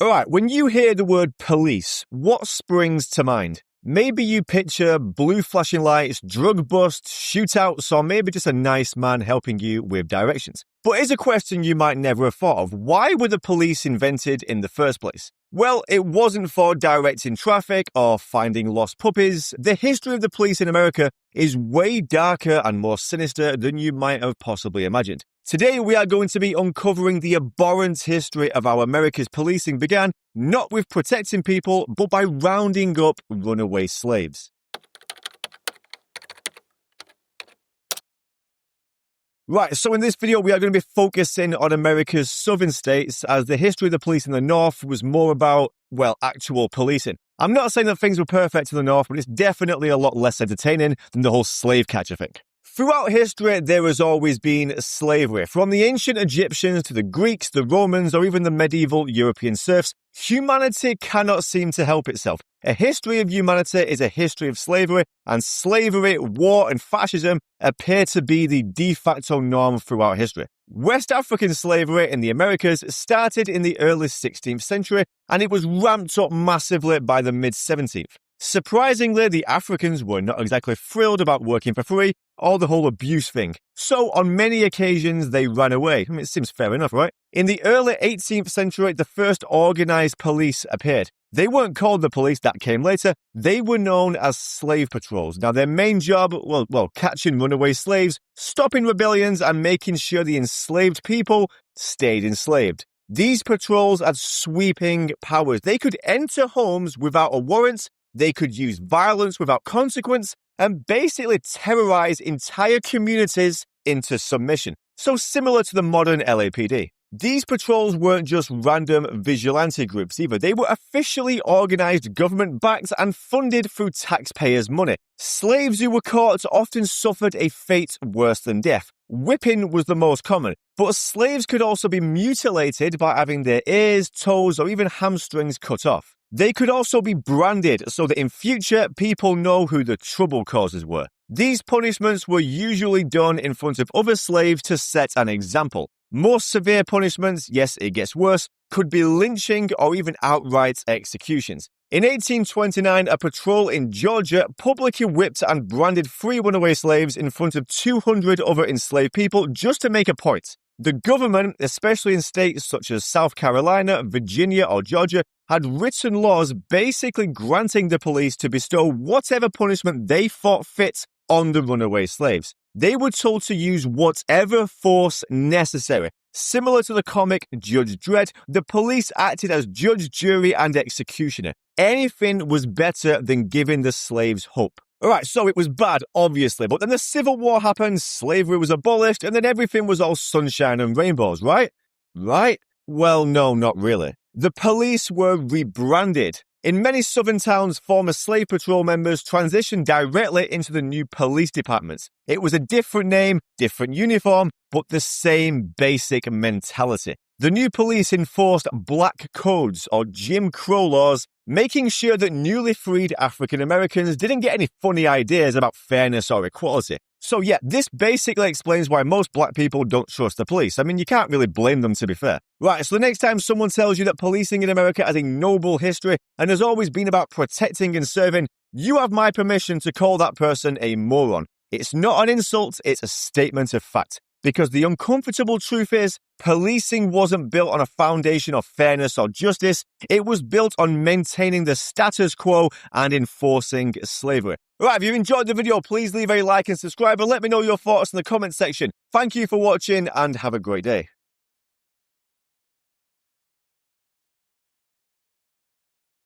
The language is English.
Alright, when you hear the word police, what springs to mind? Maybe you picture blue flashing lights, drug busts, shootouts, or maybe just a nice man helping you with directions. But here's a question you might never have thought of. Why were the police invented in the first place? Well, it wasn't for directing traffic or finding lost puppies. The history of the police in America is way darker and more sinister than you might have possibly imagined. Today, we are going to be uncovering the abhorrent history of how America's policing began, not with protecting people, but by rounding up runaway slaves. Right, so in this video, we are going to be focusing on America's southern states, as the history of the police in the north was more about, well, actual policing. I'm not saying that things were perfect in the north, but it's definitely a lot less entertaining than the whole slave catcher thing. Throughout history, there has always been slavery. From the ancient Egyptians to the Greeks, the Romans, or even the medieval European serfs, humanity cannot seem to help itself. A history of humanity is a history of slavery, and slavery, war, and fascism appear to be the de facto norm throughout history. West African slavery in the Americas started in the early 16th century, and it was ramped up massively by the mid-17th. Surprisingly, the Africans were not exactly thrilled about working for free or the whole abuse thing. So, on many occasions, they ran away. It seems fair enough, right? In the early 18th century, the first organized police appeared. They weren't called the police, that came later. They were known as slave patrols. Now, their main job, well, catching runaway slaves, stopping rebellions, and making sure the enslaved people stayed enslaved. These patrols had sweeping powers. They could enter homes without a warrant. They could use violence without consequence and basically terrorize entire communities into submission. So similar to the modern LAPD. These patrols weren't just random vigilante groups either. They were officially organized, government-backed, and funded through taxpayers' money. Slaves who were caught often suffered a fate worse than death. Whipping was the most common, but slaves could also be mutilated by having their ears, toes, or even hamstrings cut off. They could also be branded so that in future people know who the trouble causers were. These punishments were usually done in front of other slaves to set an example. More severe punishments, yes, it gets worse, could be lynching or even outright executions. In 1829, a patrol in Georgia publicly whipped and branded 3 runaway slaves in front of 200 other enslaved people just to make a point. The government, especially in states such as South Carolina, Virginia, or Georgia, had written laws basically granting the police to bestow whatever punishment they thought fit on the runaway slaves. They were told to use whatever force necessary. Similar to the comic Judge Dredd, the police acted as judge, jury, and executioner. Anything was better than giving the slaves hope. Alright, so it was bad, obviously, but then the Civil War happened, slavery was abolished, and then everything was all sunshine and rainbows, right? Right? Well, no, not really. The police were rebranded. In many southern towns, former slave patrol members transitioned directly into the new police departments. It was a different name, different uniform, but the same basic mentality. The new police enforced black codes, or Jim Crow laws, making sure that newly freed African Americans didn't get any funny ideas about fairness or equality. So yeah, this basically explains why most black people don't trust the police. I mean, you can't really blame them, to be fair. Right, so the next time someone tells you that policing in America has a noble history and has always been about protecting and serving, you have my permission to call that person a moron. It's not an insult, it's a statement of fact. Because the uncomfortable truth is, policing wasn't built on a foundation of fairness or justice. It was built on maintaining the status quo and enforcing slavery. Right, if you enjoyed the video, please leave a like and subscribe and let me know your thoughts in the comment section. Thank you for watching and have a great day.